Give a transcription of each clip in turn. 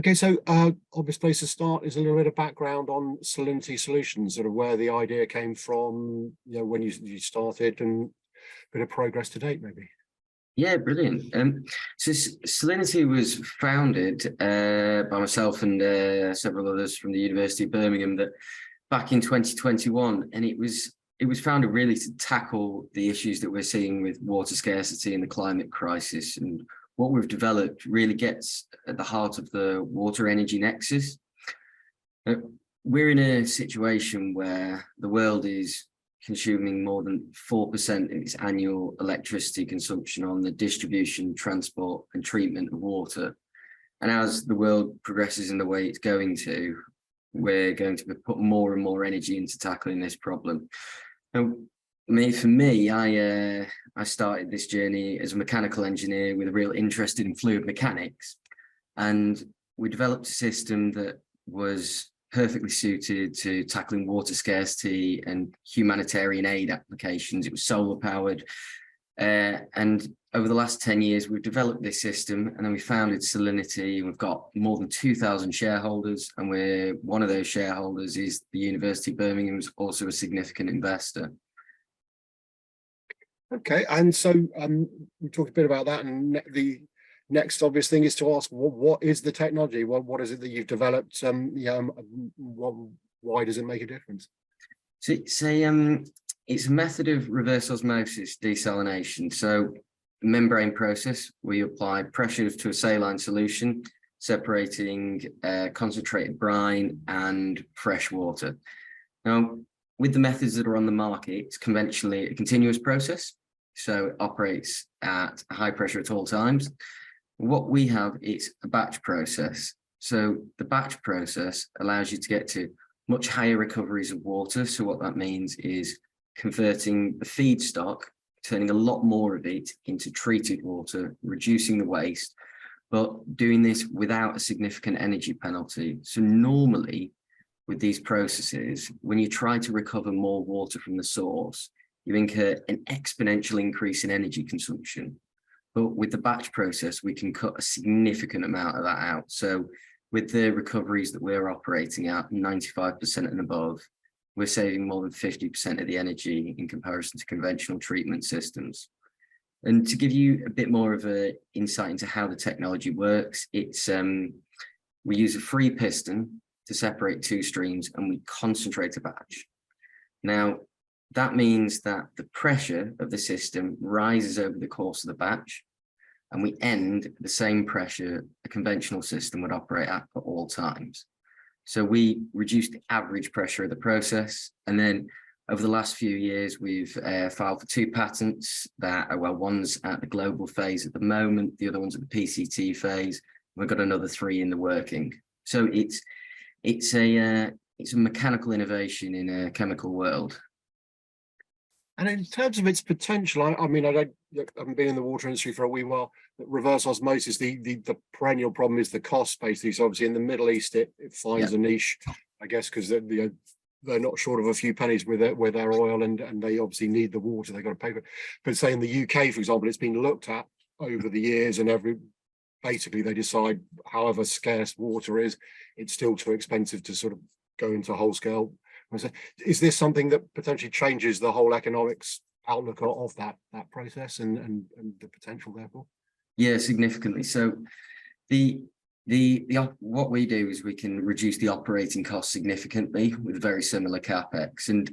Okay, so obvious place to start is a little bit of background on Salinity Solutions, sort of where the idea came from, when you started, and a bit of progress to date, maybe. Yeah, brilliant. So Salinity was founded by myself and several others from the University of Birmingham back in 2021, and it was founded really to tackle the issues that we're seeing with water scarcity and the climate crisis. And what we've developed really gets at the heart of the water energy nexus. We're in a situation where the world is consuming more than 4% of its annual electricity consumption on the distribution, transport and treatment of water. And as the world progresses in the way it's going to, we're going to put more and more energy into tackling this problem. Now, for me, I started this journey as a mechanical engineer with a real interest in fluid mechanics. And we developed a system that was perfectly suited to tackling water scarcity and humanitarian aid applications. It was solar powered. And over the last 10 years, we've developed this system, and then we founded Salinity. We've got more than 2,000 shareholders, and one of those shareholders is the University of Birmingham, who's also a significant investor. Okay, and so we talked a bit about that, and the next obvious thing is to ask, what is the technology? What is it that you've developed? Why does it make a difference? So it's a method of reverse osmosis desalination. So membrane process, we apply pressure to a saline solution, separating concentrated brine and fresh water. Now, with the methods that are on the market, it's conventionally a continuous process. So it operates at high pressure at all times. What we have is a batch process. So the batch process allows you to get to much higher recoveries of water. So what that means is converting the feedstock, turning a lot more of it into treated water, reducing the waste, but doing this without a significant energy penalty. So normally with these processes, when you try to recover more water from the source, you incur an exponential increase in energy consumption. But with the batch process, we can cut a significant amount of that out. So with the recoveries that we're operating at, 95% and above, we're saving more than 50% of the energy in comparison to conventional treatment systems. And to give you a bit more of an insight into how the technology works, we use a free piston to separate two streams, and we concentrate a batch. Now, that means that the pressure of the system rises over the course of the batch, and we end at the same pressure a conventional system would operate at all times. So we reduce the average pressure of the process. And then over the last few years, we've filed for 2 patents that are, well, one's at the global phase at the moment, the other one's at the PCT phase. We've got another 3 in the working. So it's a mechanical innovation in a chemical world. And in terms of its potential, I haven't been in the water industry for a wee while. Reverse osmosis, the perennial problem is the cost, basically. So obviously in the Middle East, it finds a niche, I guess, because they're not short of a few pennies with their oil, and they obviously need the water. They've got to pay for it. But say in the UK, for example, it's been looked at over the years, and basically they decide, however scarce water is, it's still too expensive to sort of go into whole scale. Is this something that potentially changes the whole economics outlook of that process and the potential therefore? Yeah, significantly. So what we do is we can reduce the operating costs significantly with very similar capex. And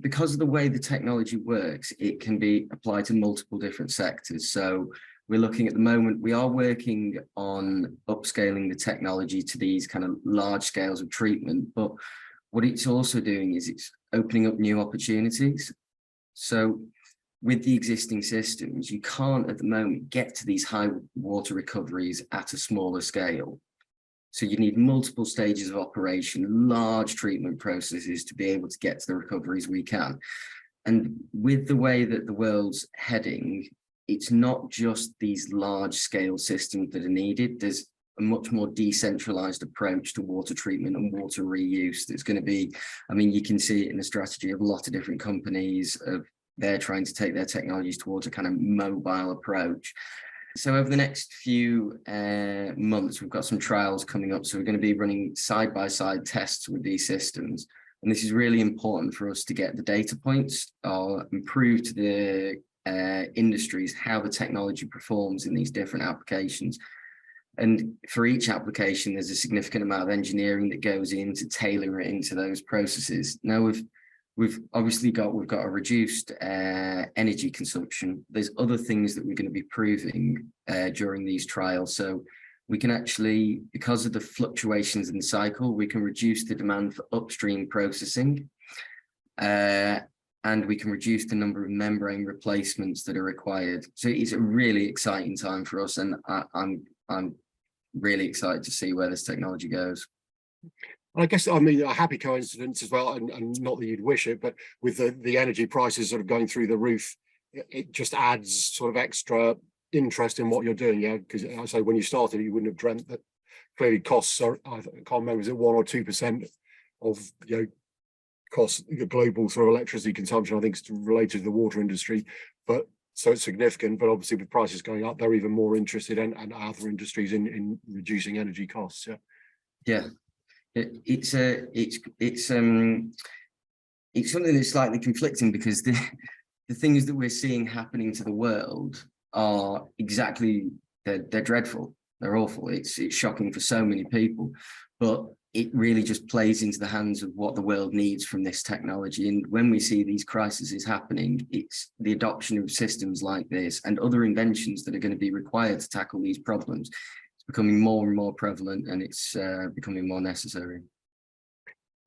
because of the way the technology works, it can be applied to multiple different sectors. So we're looking at the moment, we are working on upscaling the technology to these kind of large scales of treatment, but what it's also doing is it's opening up new opportunities. So with the existing systems, you can't at the moment get to these high water recoveries at a smaller scale. So you need multiple stages of operation, large treatment processes to be able to get to the recoveries we can. And with the way that the world's heading, it's not just these large scale systems that are needed. There's a much more decentralized approach to water treatment and water reuse. That's going to be, you can see it in the strategy of a lot of different companies. They're trying to take their technologies towards a kind of mobile approach. So over the next few months, we've got some trials coming up. So we're going to be running side-by-side tests with these systems. And this is really important for us to get the data points or improve to the industries how the technology performs in these different applications. And for each application, there's a significant amount of engineering that goes in to tailor it into those processes. Now, we've obviously got a reduced energy consumption. There's other things that we're going to be proving during these trials. So we can actually, because of the fluctuations in the cycle, we can reduce the demand for upstream processing, and we can reduce the number of membrane replacements that are required. So it's a really exciting time for us, and I'm really excited to see where this technology goes. I guess, I mean, a happy coincidence as well, and not that you'd wish it, but with the energy prices sort of going through the roof, it just adds sort of extra interest in what you're doing. Yeah, because I say when you started, you wouldn't have dreamt that clearly costs are, I can't remember, is it 1 or 2% of costs, the global sort of electricity consumption? I think it's related to the water industry, but so it's significant. But obviously with prices going up, they're even more interested, and other industries in reducing energy costs. Yeah. It's something that's slightly conflicting, because the things that we're seeing happening to the world are exactly, they're dreadful, they're awful. It's shocking for so many people, but it really just plays into the hands of what the world needs from this technology. And when we see these crises happening, it's the adoption of systems like this and other inventions that are going to be required to tackle these problems. Becoming more and more prevalent, and it's becoming more necessary.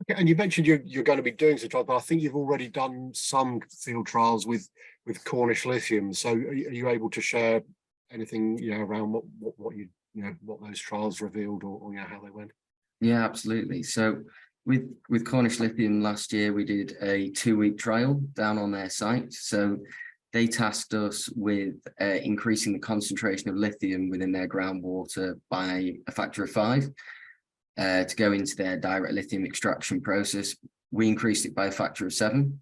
Okay, and you mentioned you're going to be doing some trials, but I think you've already done some field trials with Cornish Lithium. So are you able to share anything around what what those trials revealed, or how they went? Yeah, absolutely. So with Cornish Lithium last year, we did a 2-week trial down on their site. So they tasked us with increasing the concentration of lithium within their groundwater by a factor of 5 to go into their direct lithium extraction process. We increased it by a factor of 7.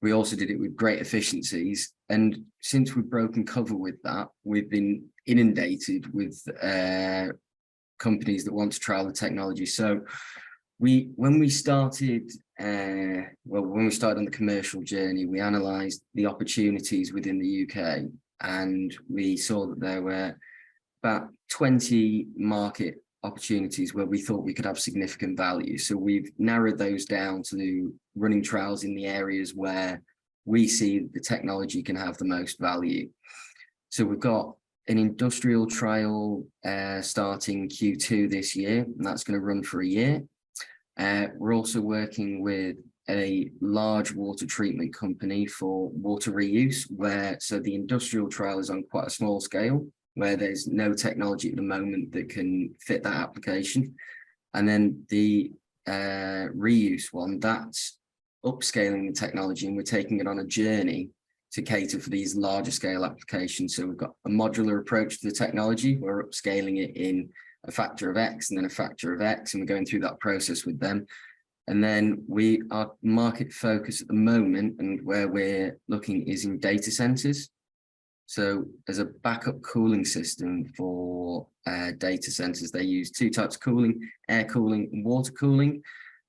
We also did it with great efficiencies. And since we've broken cover with that, we've been inundated with companies that want to trial the technology. So when we started on the commercial journey, we analysed the opportunities within the UK, and we saw that there were about 20 market opportunities where we thought we could have significant value. So we've narrowed those down to running trials in the areas where we see the technology can have the most value. So we've got an industrial trial starting Q2 this year, and that's going to run for a year. We're also working with a large water treatment company for water reuse, so the industrial trial is on quite a small scale, where there's no technology at the moment that can fit that application. And then the reuse one, that's upscaling the technology, and we're taking it on a journey to cater for these larger scale applications. So we've got a modular approach to the technology. We're upscaling it in a factor of X and then a factor of X, and we're going through that process with them. And then our market focus at the moment, and where we're looking, is in data centers. So as a backup cooling system for data centers, they use 2 types of cooling: air cooling and water cooling.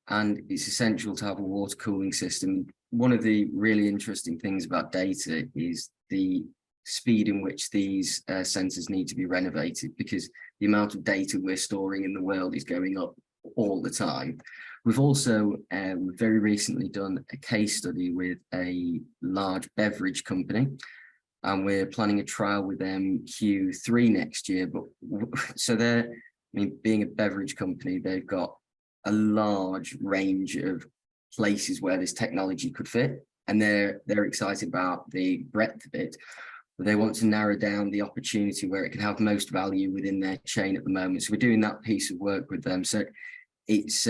And it's essential to have a water cooling system. One of the really interesting things about data is the speed in which these sensors need to be renovated, because the amount of data we're storing in the world is going up all the time. We've also very recently done a case study with a large beverage company, and we're planning a trial with them Q3 next year. But so being a beverage company, they've got a large range of places where this technology could fit, and they're excited about the breadth of it. They want to narrow down the opportunity where it can have most value within their chain at the moment. So we're doing that piece of work with them. So it's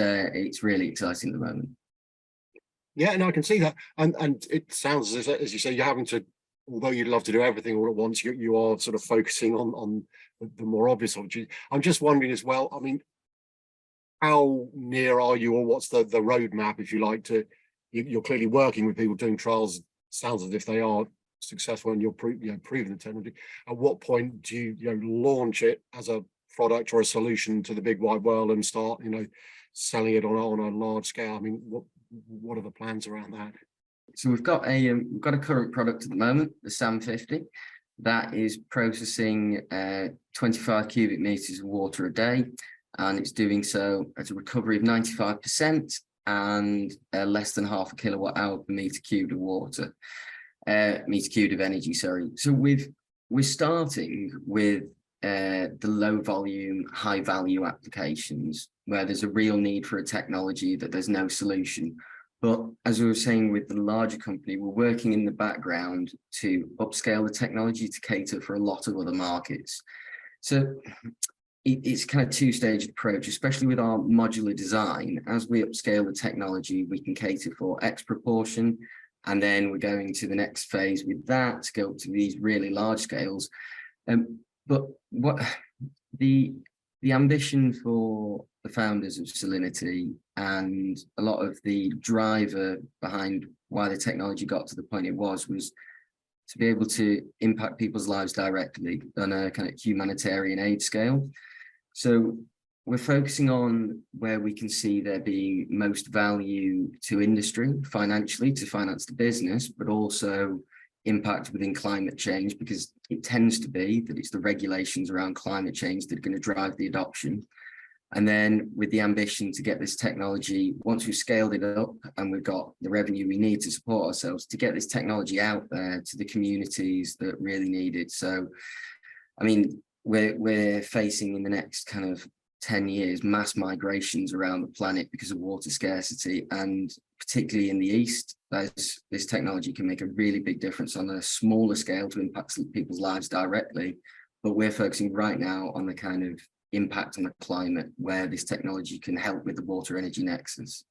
really exciting at the moment. Yeah, and I can see that. And it sounds as you say, you're having to, although you'd love to do everything all at once, you are sort of focusing on the more obvious opportunities. I'm just wondering as well, I mean, how near are you, or what's the roadmap, if you like, you're clearly working with people doing trials. Sounds as if they are successful and you're proving the technology, at what point do you, launch it as a product or a solution to the big wide world and start, selling it on a large scale? I mean, what are the plans around that? So we've got a current product at the moment, the SAM 50, that is processing 25 cubic meters of water a day, and it's doing so at a recovery of 95% and less than half a kilowatt hour per meter cubed of water, meter cubed of energy. Sorry. So we're starting with the low volume, high value applications where there's a real need for a technology that there's no solution. But as we were saying with the larger company, we're working in the background to upscale the technology to cater for a lot of other markets. So it's kind of two-stage approach, especially with our modular design. As we upscale the technology, we can cater for X proportion, and then we're going to the next phase with that to go up to these really large scales. But what the ambition for the founders of Salinity and a lot of the driver behind why the technology got to the point it was to be able to impact people's lives directly on a kind of humanitarian aid scale. So we're focusing on where we can see there being most value to industry financially to finance the business, but also impact within climate change, because it tends to be that it's the regulations around climate change that are going to drive the adoption. And then with the ambition to get this technology, once we've scaled it up and we've got the revenue we need to support ourselves, to get this technology out there to the communities that really need it. So, I mean, we're facing in the next kind of 10 years mass migrations around the planet because of water scarcity, and particularly in the East, this technology can make a really big difference on a smaller scale to impact people's lives directly. But we're focusing right now on the kind of impact on the climate where this technology can help with the water energy nexus.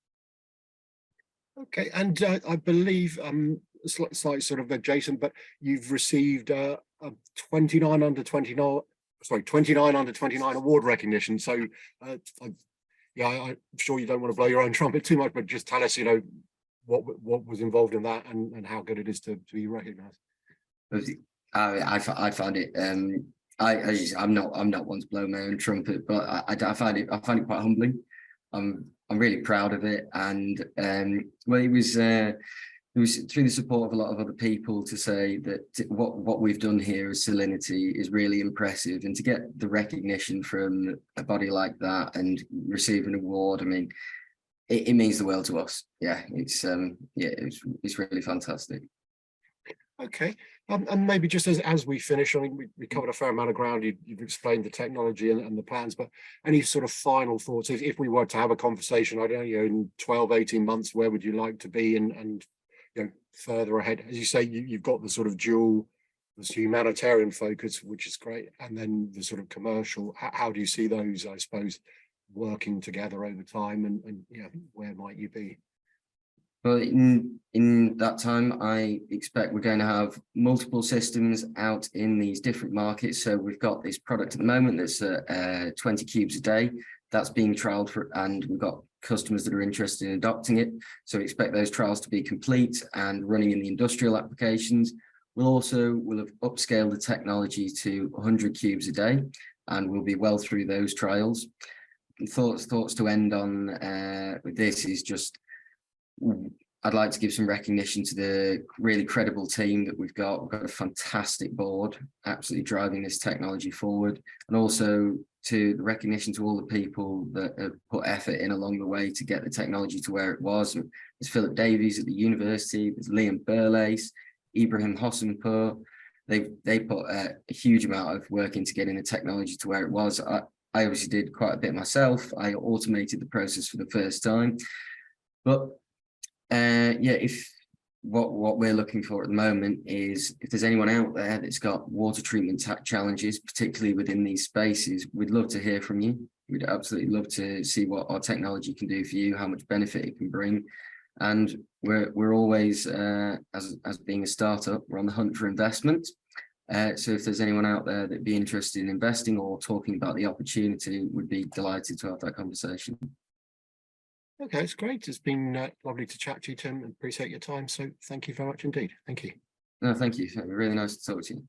Okay, and I believe slightly sort of adjacent, but you've received a 29 under 29 award recognition. So I'm sure you don't want to blow your own trumpet too much, but just tell us, what was involved in that and how good it is to be recognized. I found it. I'm not one to blow my own trumpet, but I find it quite humbling. I'm really proud of it, and well, it was through the support of a lot of other people to say that what we've done here as Salinity is really impressive, and to get the recognition from a body like that and receive an award, I mean, it means the world to us. Yeah, it's really fantastic. Okay, and maybe just as we finish, I mean, we covered a fair amount of ground. You've explained the technology and the plans, but any sort of final thoughts? If we were to have a conversation, I don't know, in 12, 18 months, where would you like to be and further ahead? As you say, you've got the sort of dual, this humanitarian focus, which is great, and then the sort of commercial. How do you see those, I suppose, working together over time, and where might you be? Well, in that time, I expect we're going to have multiple systems out in these different markets. So we've got this product at the moment that's 20 cubes a day. That's being trialed and we've got customers that are interested in adopting it. So we expect those trials to be complete and running in the industrial applications. We'll have upscaled the technology to 100 cubes a day, and we'll be well through those trials. Thoughts to end on with this is just, I'd like to give some recognition to the really credible team that we've got. We've got a fantastic board absolutely driving this technology forward, and also to the recognition to all the people that have put effort in along the way to get the technology to where it was. There's Philip Davies at the university, there's Liam Burlace, Ibrahim Hossenpour. They put a huge amount of work into getting the technology to where it was. I obviously did quite a bit myself. I automated the process for the first time, but if what we're looking for at the moment is, if there's anyone out there that's got water treatment challenges, particularly within these spaces, we'd love to hear from you. We'd absolutely love to see what our technology can do for you, how much benefit it can bring. And we're always, as being a startup, we're on the hunt for investment. So if there's anyone out there that'd be interested in investing or talking about the opportunity, we'd be delighted to have that conversation. Okay, it's great. It's been lovely to chat to you, Tim. Appreciate your time. So thank you very much indeed. Thank you. No, thank you. Really nice to talk to you.